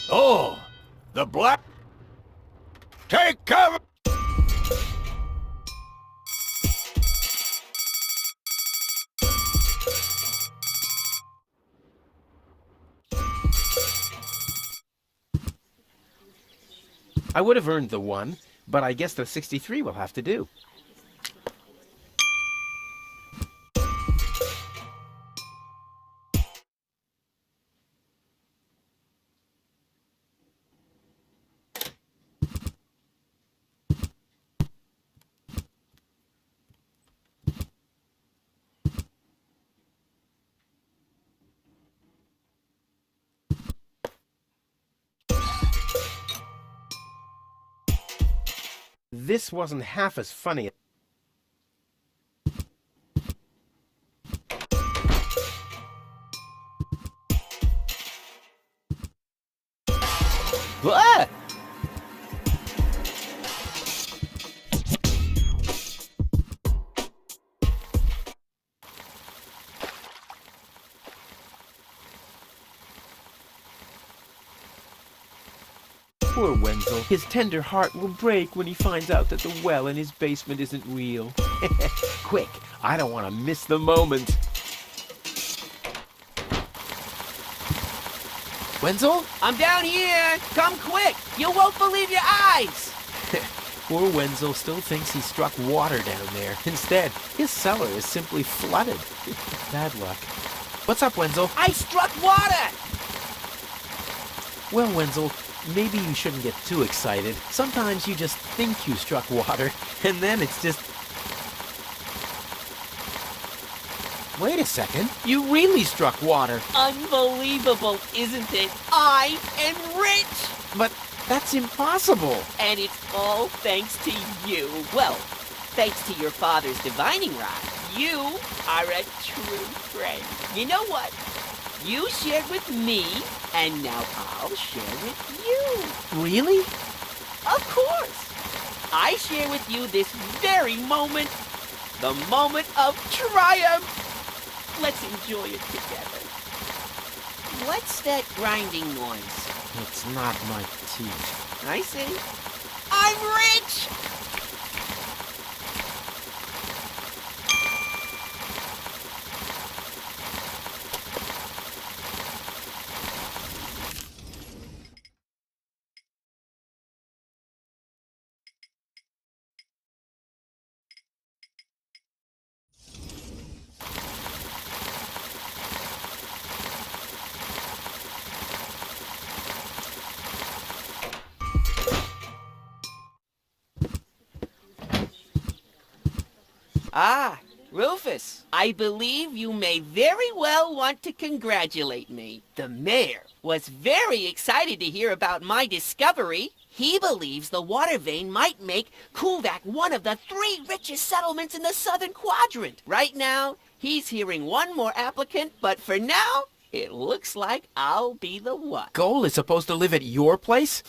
Oh, the black... Take cover! I would have earned the 1, but I guess the 63 will have to do. This wasn't half as funny. Ah! Poor Wenzel. His tender heart will break when he finds out that the well in his basement isn't real. Quick, I don't want to miss the moment. Wenzel? I'm down here! Come quick! You won't believe your eyes! Poor Wenzel still thinks he struck water down there. Instead, his cellar is simply flooded. Bad luck. What's up, Wenzel? I struck water! Well, Wenzel, maybe you shouldn't get too excited. Sometimes you just think you struck water, and then it's just... Wait a second. You really struck water. Unbelievable, isn't it? I am rich! But that's impossible. And it's all thanks to you. Well, thanks to your father's divining rod. You are a true friend. You know what? You shared with me, and now I'll share with you. Really? Of course. I share with you this very moment, the moment of triumph. Let's enjoy it together. What's that grinding noise? It's not my teeth. I see. I'm rich! Ah, Rufus, I believe you may very well want to congratulate me. The mayor was very excited to hear about my discovery. He believes the water vein might make Kuvak one of the 3 richest settlements in the southern quadrant. Right now, he's hearing one more applicant, but for now, it looks like I'll be the one. Goal is supposed to live at your place?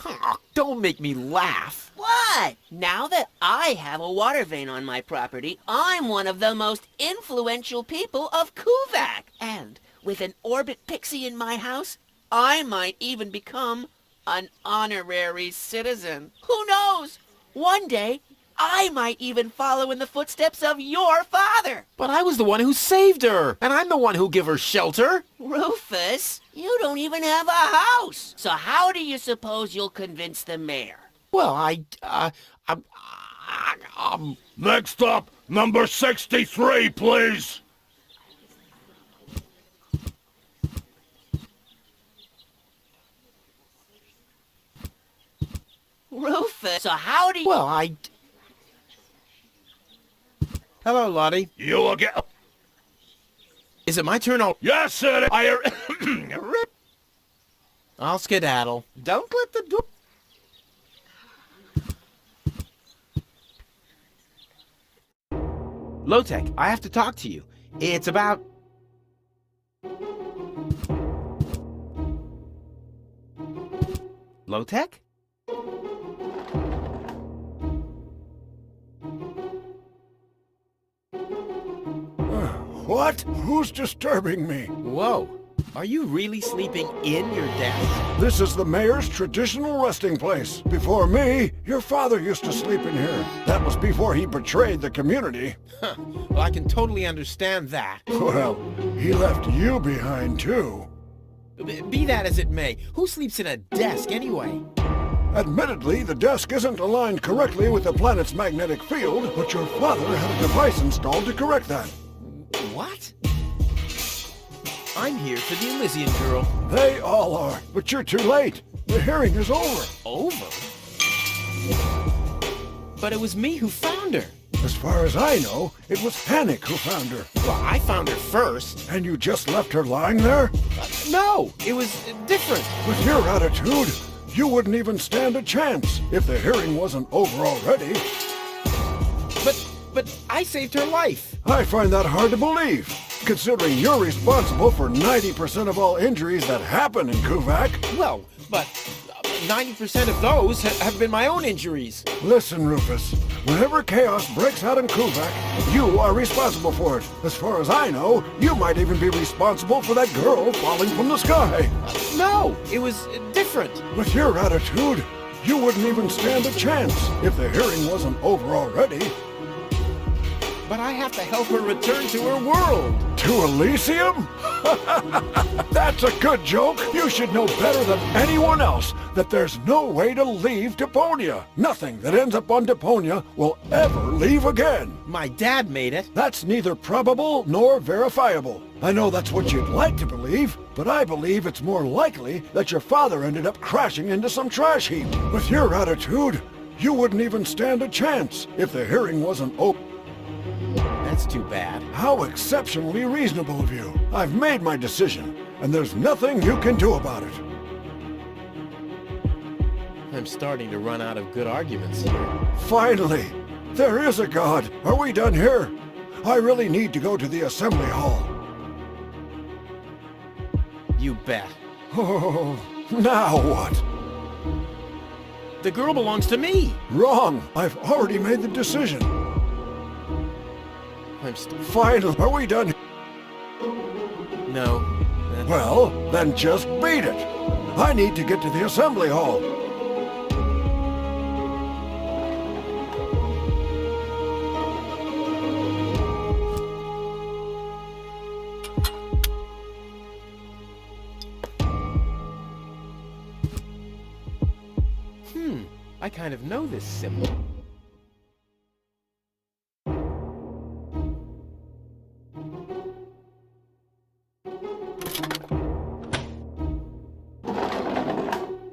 Don't make me laugh. What? Now that I have a water vein on my property, I'm one of the most influential people of Kuvak. And with an orbit pixie in my house, I might even become an honorary citizen. Who knows? One day, I might even follow in the footsteps of your father. But I was the one who saved her, and I'm the one who gave her shelter. Rufus, you don't even have a house. So how do you suppose you'll convince the mayor? Well, Next up, number 63, please! Rufus, so how do you... Well, Hello, Lottie. You will get... Is it my turn? Yes, it is! I'll skedaddle. Don't let the door... Low-Tech, I have to talk to you. It's about... Low-Tech? What? Who's disturbing me? Whoa. Are you really sleeping in your desk? This is the mayor's traditional resting place. Before me, your father used to sleep in here. That was before he betrayed the community. Huh. Well, I can totally understand that. Well, he left you behind too. Be that as it may, who sleeps in a desk anyway? Admittedly, the desk isn't aligned correctly with the planet's magnetic field, but your father had a device installed to correct that. What? I'm here for the Elysian girl. They all are, but you're too late. The hearing is over. Over? But it was me who found her. As far as I know, it was Panic who found her. Well, I found her first. And you just left her lying there? No, it was different. With your attitude, you wouldn't even stand a chance if the hearing wasn't over already. But I saved her life. I find that hard to believe, considering you're responsible for 90% of all injuries that happen in Kuvak. Well, but 90% of those have been my own injuries. Listen, Rufus, whenever chaos breaks out in Kuvak, you are responsible for it. As far as I know, you might even be responsible for that girl falling from the sky. No, it was different. With your attitude, you wouldn't even stand a chance if the hearing wasn't over already. But I have to help her return to her world. To Elysium? That's a good joke. You should know better than anyone else that there's no way to leave Deponia. Nothing that ends up on Deponia will ever leave again. My dad made it. That's neither probable nor verifiable. I know that's what you'd like to believe, but I believe it's more likely that your father ended up crashing into some trash heap. With your attitude, you wouldn't even stand a chance if the hearing wasn't open. That's too bad. How exceptionally reasonable of you. I've made my decision, and there's nothing you can do about it. I'm starting to run out of good arguments here. Finally! There is a god! Are we done here? I really need to go to the assembly hall. You bet. Oh, now what? The girl belongs to me. Wrong! I've already made the decision. Finally, are we done? No. Well, then just beat it. I need to get to the assembly hall. I kind of know this symbol.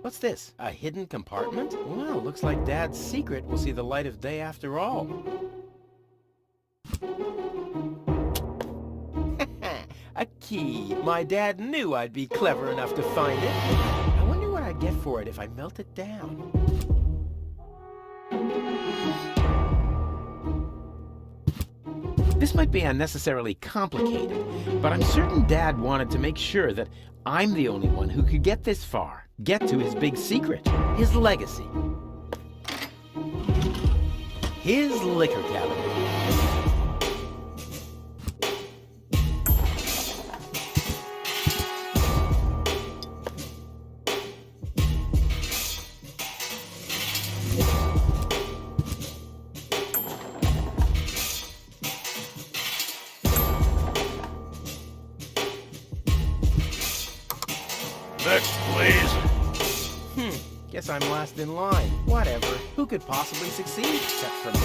What's this? A hidden compartment? Well, looks like Dad's secret will see the light of day after all. A key. My dad knew I'd be clever enough to find it. I wonder what I'd get for it if I melt it down. This might be unnecessarily complicated, but I'm certain Dad wanted to make sure that I'm the only one who could get this far. Get to his big secret. His legacy. His liquor cabinet. Next, please. Guess I'm last in line. Whatever. Who could possibly succeed except for me?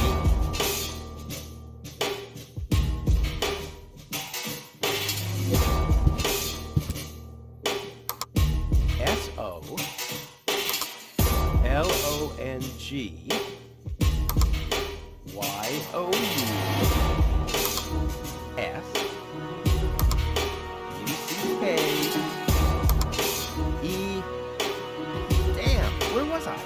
S-O-L-O-N-G-Y-O-U-S-U-C-K-E. Damn, where was I?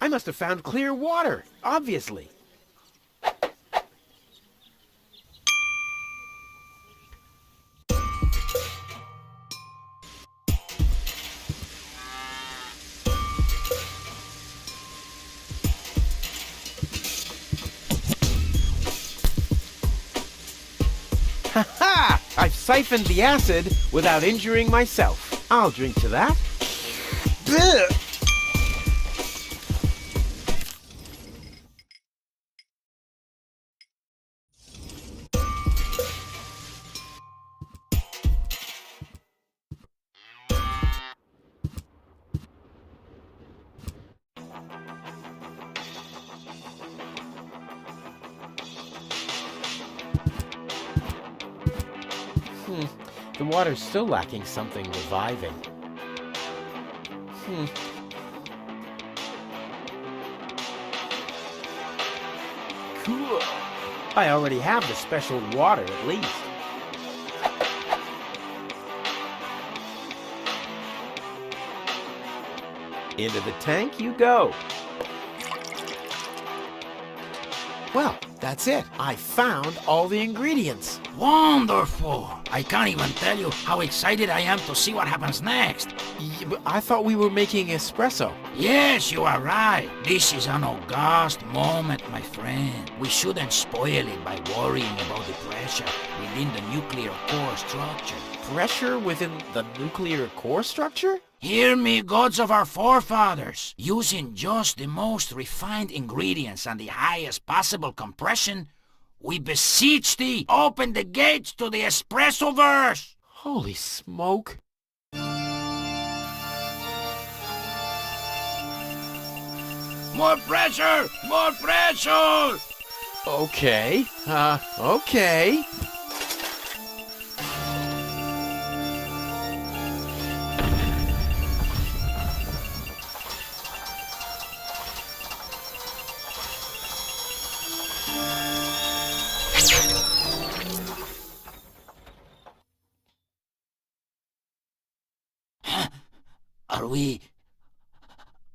I must have found clear water, obviously. Ha! I've siphoned the acid without injuring myself. I'll drink to that. Blech. The water's still lacking something reviving. Cool. I already have the special water at least. Into the tank you go. Well, that's it. I found all the ingredients. Wonderful! I can't even tell you how excited I am to see what happens next. Yeah, but I thought we were making espresso. Yes, you are right. This is an august moment, my friend. We shouldn't spoil it by worrying about the pressure within the nuclear core structure. Pressure within the nuclear core structure? Hear me, gods of our forefathers. Using just the most refined ingredients and the highest possible compression, we beseech thee, open the gates to the espresso-verse! Holy smoke. More pressure! More pressure! Okay. Okay.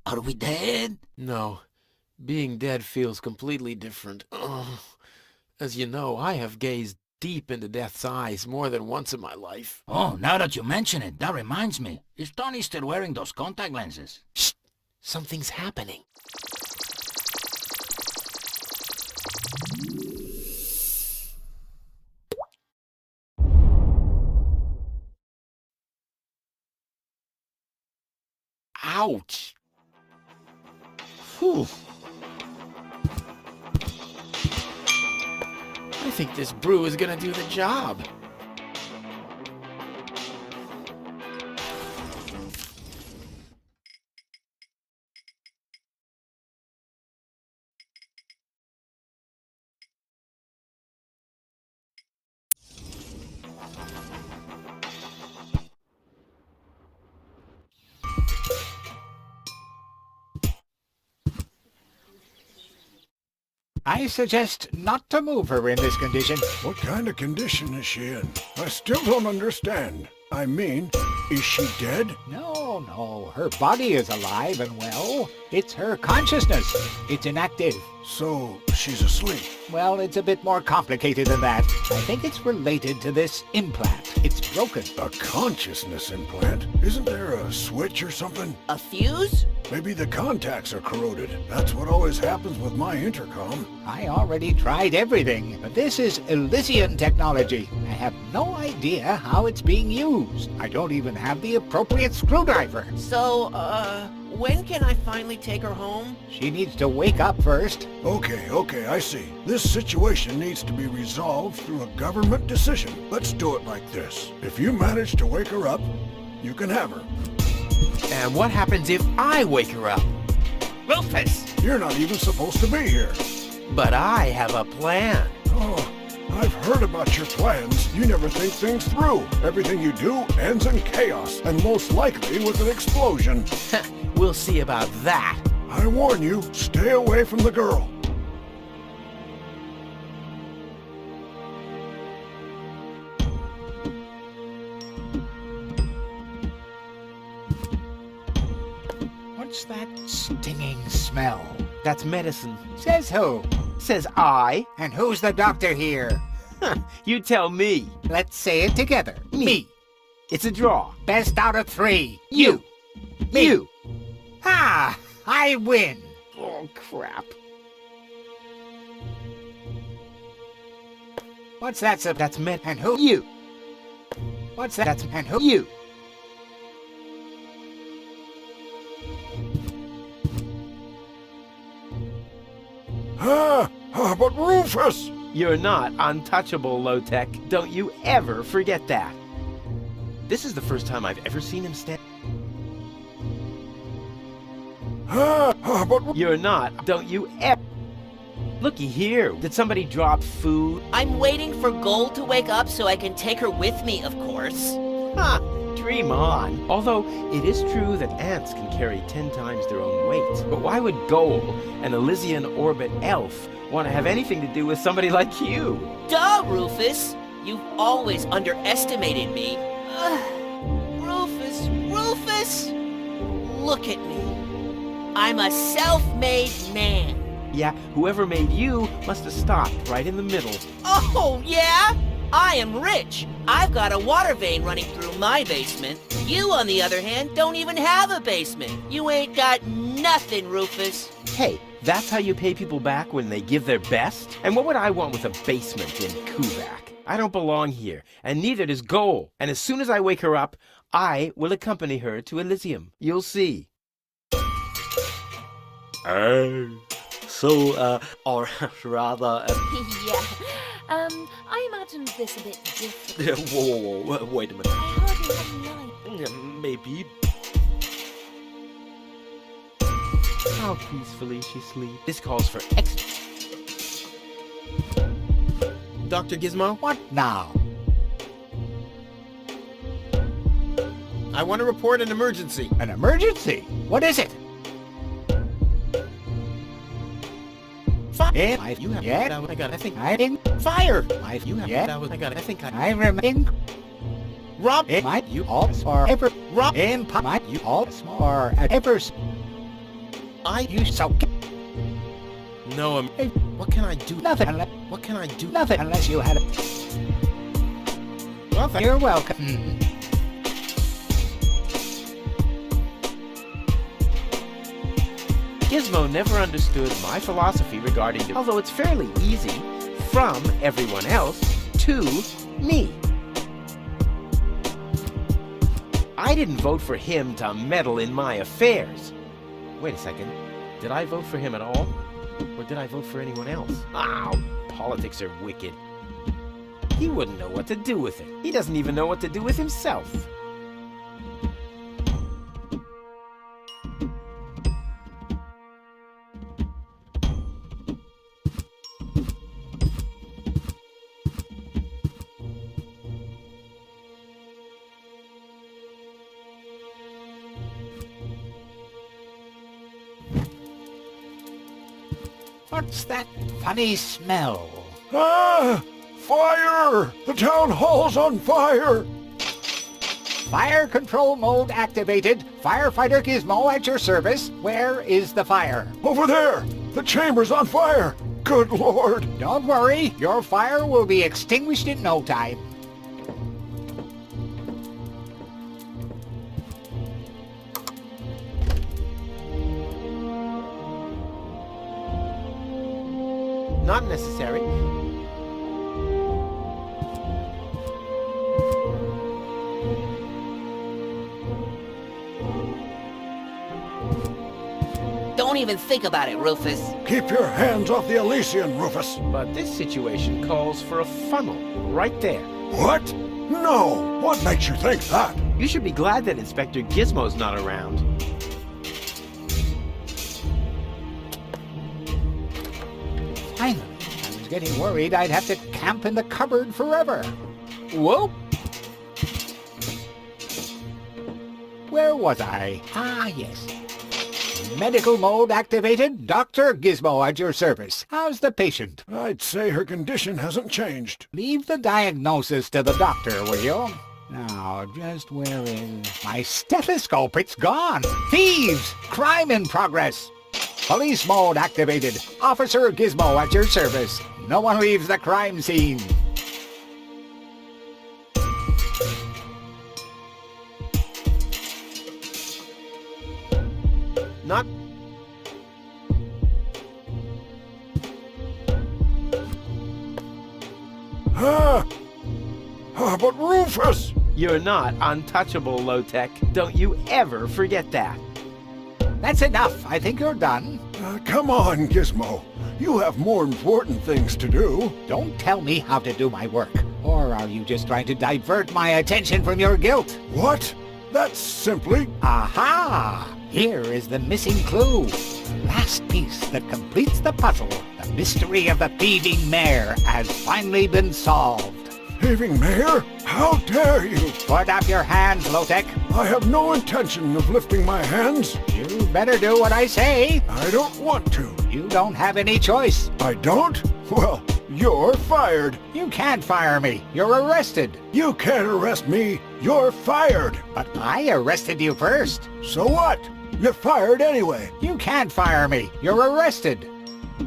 Are we dead? No. Being dead feels completely different. Ugh. As you know, I have gazed deep into death's eyes more than once in my life. Oh, now that you mention it, that reminds me. Is Tony still wearing those contact lenses? Shh! Something's happening. Ouch! Whew. I think this brew is gonna do the job. I suggest not to move her in this condition. What kind of condition is she in? I still don't understand. I mean, is she dead? No. Her body is alive and well. It's her consciousness. It's inactive. So, she's asleep. Well, it's a bit more complicated than that. I think it's related to this implant. It's broken. A consciousness implant? Isn't there a switch or something? A fuse? Maybe the contacts are corroded. That's what always happens with my intercom. I already tried everything, but this is Elysian technology. I have no idea how it's being used. I don't even have the appropriate screwdriver. So, when can I finally take her home? She needs to wake up first. Okay, I see. This situation needs to be resolved through a government decision. Let's do it like this. If you manage to wake her up, you can have her. And what happens if I wake her up? Rufus! You're not even supposed to be here. But I have a plan. Oh, I've heard about your plans. You never think things through. Everything you do ends in chaos, and most likely with an explosion. We'll see about that. I warn you, stay away from the girl. What's that stinging smell? That's medicine. Says who? Says I. And who's the doctor here? You tell me. Let's say it together. Me. It's a draw. Best out of 3. You. Me. You. Ah! I win. Oh, crap. What's that? That's meant And who? you. What's that? That's And who? you. But Rufus! You're not untouchable, low-tech. Don't you ever forget that. This is the first time I've ever seen him stand. But You're not. Don't you ever. Looky here. Did somebody drop food? I'm waiting for Gold to wake up so I can take her with me, of course. Ha! Dream on. Although, it is true that ants can carry 10 times their own weight. But why would Goal, an Elysian orbit elf, want to have anything to do with somebody like you? Duh, Rufus! You've always underestimated me. Rufus, Rufus! Look at me. I'm a self-made man. Yeah, whoever made you must have stopped right in the middle. Oh, yeah? I am rich. I've got a water vein running through my basement. You, on the other hand, don't even have a basement. You ain't got nothing, Rufus. Hey, that's how you pay people back when they give their best? And what would I want with a basement in Kuvak? I don't belong here, and neither does Goal. And as soon as I wake her up, I will accompany her to Elysium. You'll see. Or rather, Yeah. I imagined this a bit different. whoa, wait a minute. I hardly had a light. Maybe. How peacefully she sleeps. This calls for extra. Dr. Gizmo, What now? I want to report an emergency. An emergency? What is it? Fire! Life, You have yeah? that. I got. I think. I think Fire! life, You have yeah? that. I got. I think. I remain. Rob. It might you all are ever. Rob. In might you all are ever. I. You so No. What can I do? nothing unless What can I do? nothing unless you had. Well, You're welcome. Gizmo never understood my philosophy regarding, although it's fairly easy, from everyone else to me. I didn't vote for him to meddle in my affairs. Wait a second. Did I vote for him at all? Or did I vote for anyone else? Oh, politics are wicked. He wouldn't know what to do with it. He doesn't even know what to do with himself. What's that funny smell? Fire! The town hall's on fire! Fire control mode activated. Firefighter Gizmo at your service. Where is the fire? Over there! The chamber's on fire! Good Lord! Don't worry, your fire will be extinguished in no time. Not necessary. Don't even think about it, Rufus. Keep your hands off the Elysian, Rufus! But this situation calls for a funnel right there. What? No! What makes you think that? You should be glad that Inspector Gizmo's not around. Finally, I was getting worried I'd have to camp in the cupboard forever. Whoa! Where was I? Ah, yes. Medical mode activated. Dr. Gizmo at your service. How's the patient? I'd say her condition hasn't changed. Leave the diagnosis to the doctor, will you? Now, just where is... My stethoscope, it's gone! Thieves! Crime in progress! Police mode activated. Officer Gizmo at your service. No one leaves the crime scene. Not... about Rufus? You're not untouchable, low-tech. Don't you ever forget that. That's enough. I think you're done. Come on, Gizmo. You have more important things to do. Don't tell me how to do my work. Or are you just trying to divert my attention from your guilt? What? That's simply... Aha! Here is the missing clue. Last piece that completes the puzzle. The mystery of the thieving mare has finally been solved. Thieving mare? How dare you? Put up your hands, Low-Tech. I have no intention of lifting my hands. You better do what I say. I don't want to. You don't have any choice. I don't? Well, you're fired. You can't fire me. You're arrested. You can't arrest me. You're fired. But I arrested you first. So what? You're fired anyway. You can't fire me. You're arrested.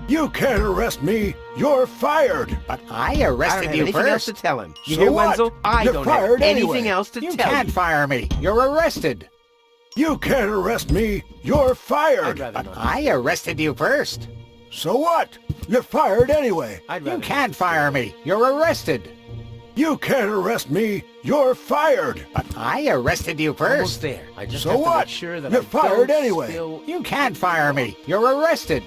You can't arrest me. You're fired. But I I don't arrested have you anything else first. to tell him. You So hear, what? Wenzel? I You're don't have fired anything anyway. else to You tell can't you. fire me. You're arrested. You can't arrest me. You're I'd fired. rather But not. I arrested you first. So what? You're fired anyway. I'd You rather can't not. fire me. You're arrested. You can't arrest me. You're fired. But I arrested you Almost first. there. I just So have to what? make sure that You're I fired don't anyway. spill- You can't fire me. You're arrested.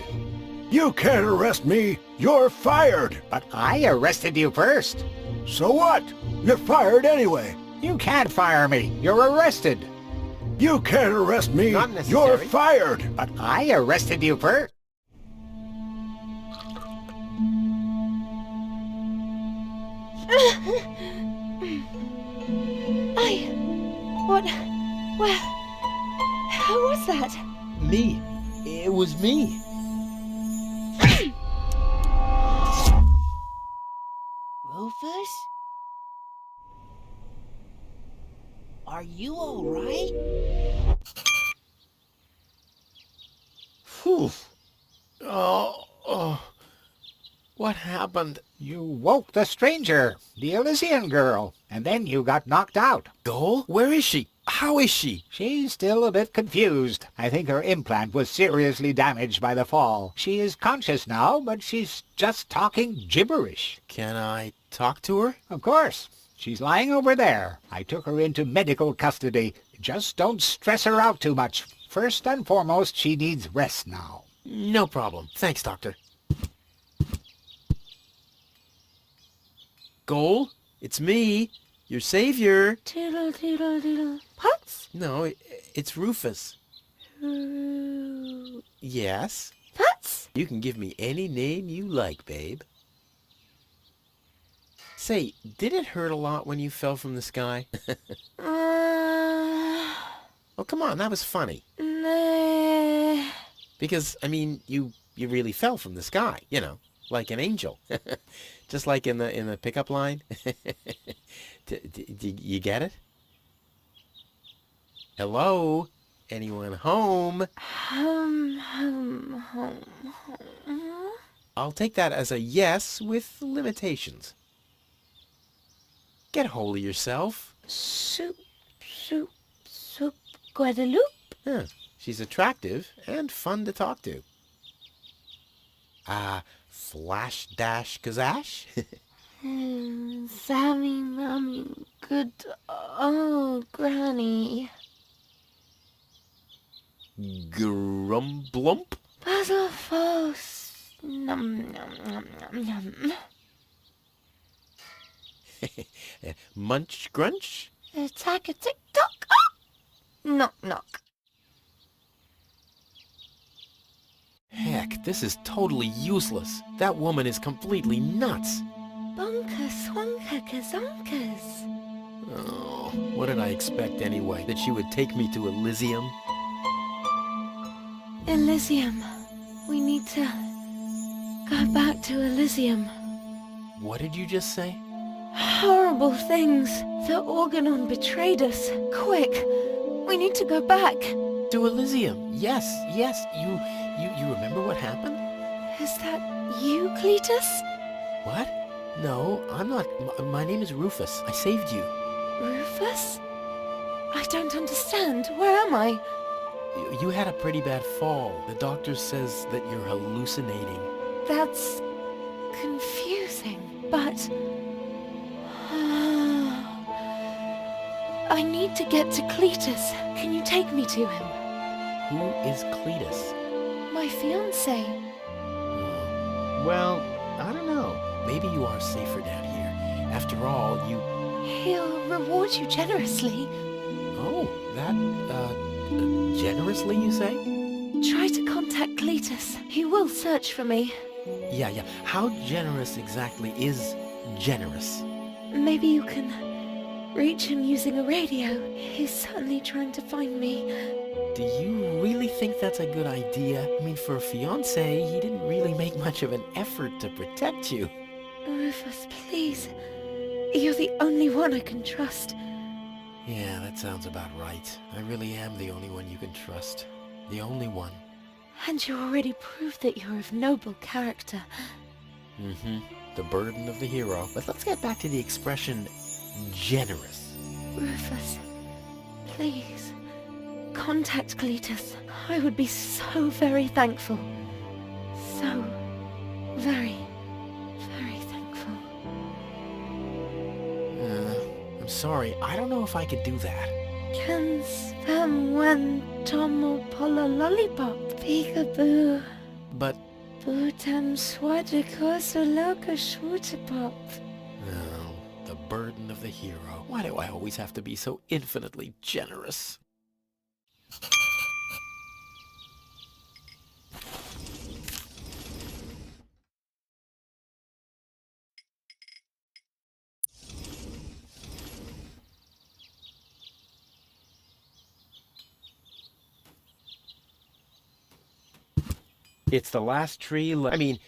You can't arrest me. You're fired. But I arrested you first. So what? You're fired anyway. You can't fire me. You're arrested. You can't arrest me. Not You're necessary. fired. But I arrested you first. What? Where? Who was that? Me. It was me. Rufus? Are you all right? Phew. Oh. What happened? You woke the stranger, the Elysian girl, and then you got knocked out. Dole? Where is she? How is she? She's still a bit confused. I think her implant was seriously damaged by the fall. She is conscious now, but she's just talking gibberish. Can I talk to her? Of course. She's lying over there. I took her into medical custody. Just don't stress her out too much. First and foremost, she needs rest now. No problem. Thanks, Doctor. Goal? It's me, your savior. Doodle doodle doodle. Putz? No, it's Rufus. Yes? Putz? You can give me any name you like, babe. Say, did it hurt a lot when you fell from the sky? Oh, come on, that was funny. Nah. Because, I mean, you really fell from the sky, you know, like an angel. Just like in the pickup line. You get it? Hello? Anyone home? Home. I'll take that as a yes with limitations. Get hold of yourself. Soup, Guadeloupe. Huh. She's attractive and fun to talk to. Flash dash kazash? Sammy, Mommy, good, Granny. Grumblump? Puzzle false. Num, num, num, num. Munch grunch? Attack a tick-tock. Ah! Knock, knock. Heck, this is totally useless. That woman is completely nuts. Bonker, swonker, kazonkers. Oh, what did I expect anyway? That she would take me to Elysium? Elysium. We need to go back to Elysium. What did you just say? Horrible things. The Organon betrayed us. Quick. We need to go back. To Elysium. Yes. You remember what happened? Is that you, Cletus? What? No, I'm not. My name is Rufus. I saved you. Rufus? I don't understand. Where am I? You had a pretty bad fall. The doctor says that you're hallucinating. That's confusing, but... I need to get to Cletus. Can you take me to him? Who is Cletus? My fiancé. Well, I don't know. Maybe you are safer down here. After all, you... He'll reward you generously. Oh, that, generously, you say? Try to contact Cletus. He will search for me. Yeah. How generous exactly is generous? Maybe you can reach him using a radio. He's certainly trying to find me. Do you really think that's a good idea? I mean, for a fiancé, he didn't really make much of an effort to protect you. Rufus, please. You're the only one I can trust. Yeah, that sounds about right. I really am the only one you can trust. The only one. And you already proved that you're of noble character. The burden of the hero. But let's get back to the expression, generous. Rufus, please, contact Cletus. I would be so very thankful. So very, very thankful. I'm sorry, I don't know if I could do that. Can spam one tomo polo lollipop. Peekaboo. But... Bootam swadikoso loka shwootapop. Oh, the burden of the hero. Why do I always have to be so infinitely generous? It's the last tree I mean,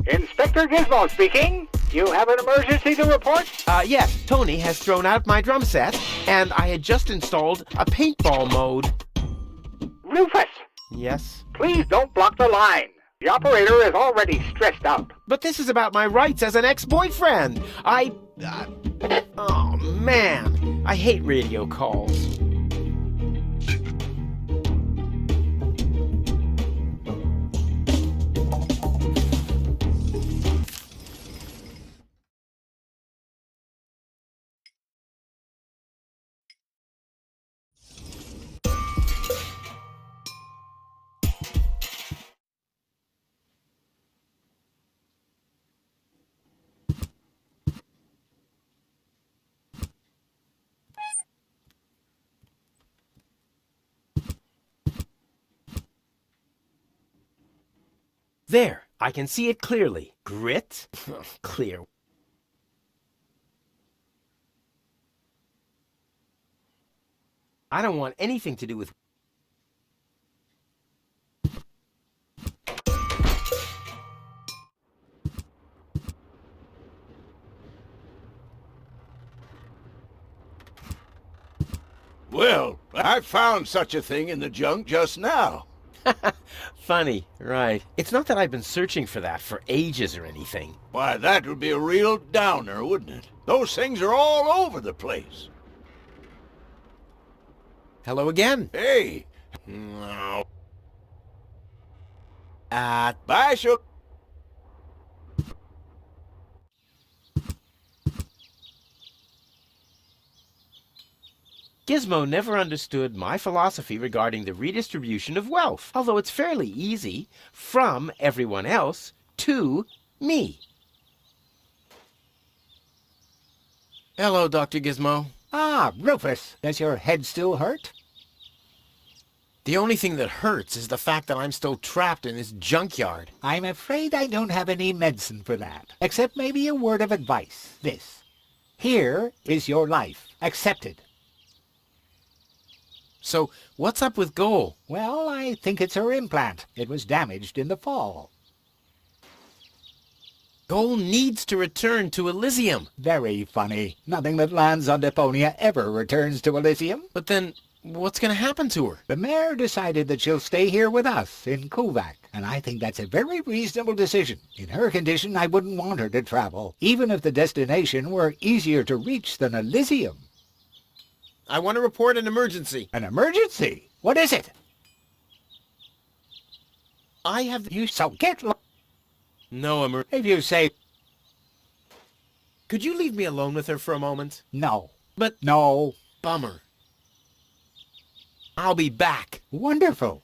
Inspector Gizmo speaking. You have an emergency to report? yes, Tony has thrown out my drum set, and I had just installed a paintball mode. Rufus, Yes? please don't block the line. The operator is already stressed out. But this is about my rights as an ex-boyfriend. Oh, man. I hate radio calls. There, I can see it clearly. Grit? Clear. I don't want anything to do with... Well, I found such a thing in the junk just now. Funny, right. It's not that I've been searching for that for ages or anything. Why, that would be a real downer, wouldn't it? Those things are all over the place. Hello again. Hey. Bye, Shook. Gizmo never understood my philosophy regarding the redistribution of wealth, although it's fairly easy, from everyone else to me. Hello, Dr. Gizmo. Ah, Rufus, does your head still hurt? The only thing that hurts is the fact that I'm still trapped in this junkyard. I'm afraid I don't have any medicine for that, except maybe a word of advice. This. Here is your life. Accepted. So, what's up with Goal? Well, I think it's her implant. It was damaged in the fall. Goal needs to return to Elysium. Very funny. Nothing that lands on Deponia ever returns to Elysium. But then, What's gonna happen to her? The mayor decided that she'll stay here with us in Kuvak, and I think that's a very reasonable decision. In her condition, I wouldn't want her to travel, even if the destination were easier to reach than Elysium. I want to report an emergency. An emergency? What is it? I have... You so get No emergency. If you say Could you leave me alone with her for a moment? no. But... No. Bummer. I'll be back. Wonderful.